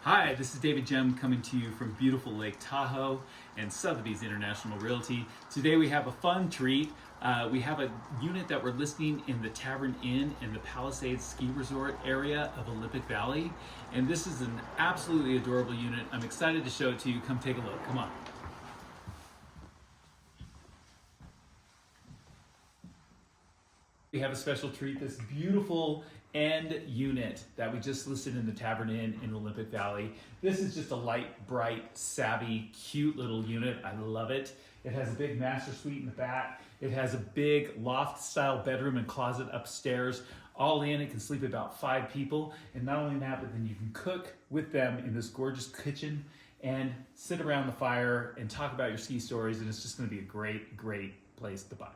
Hi, this is David Gemme coming to you from beautiful Lake Tahoe and Sotheby's International Realty. Today we have a fun treat. We have a unit that we're listing in the Tavern Inn in the Palisades Ski Resort area of Olympic Valley. And this is an absolutely adorable unit. I'm excited to show it to you. Come take a look. Come on. We have a special treat, this beautiful end unit that we just listed in the Tavern Inn in Olympic Valley. This is just a light, bright, savvy, cute little unit. I love it. It has a big master suite in the back. It has a big loft style bedroom and closet upstairs. All in, it can sleep about 5 people. And not only that, but then you can cook with them in this gorgeous kitchen and sit around the fire and talk about your ski stories. And it's just gonna be a great, great place to buy.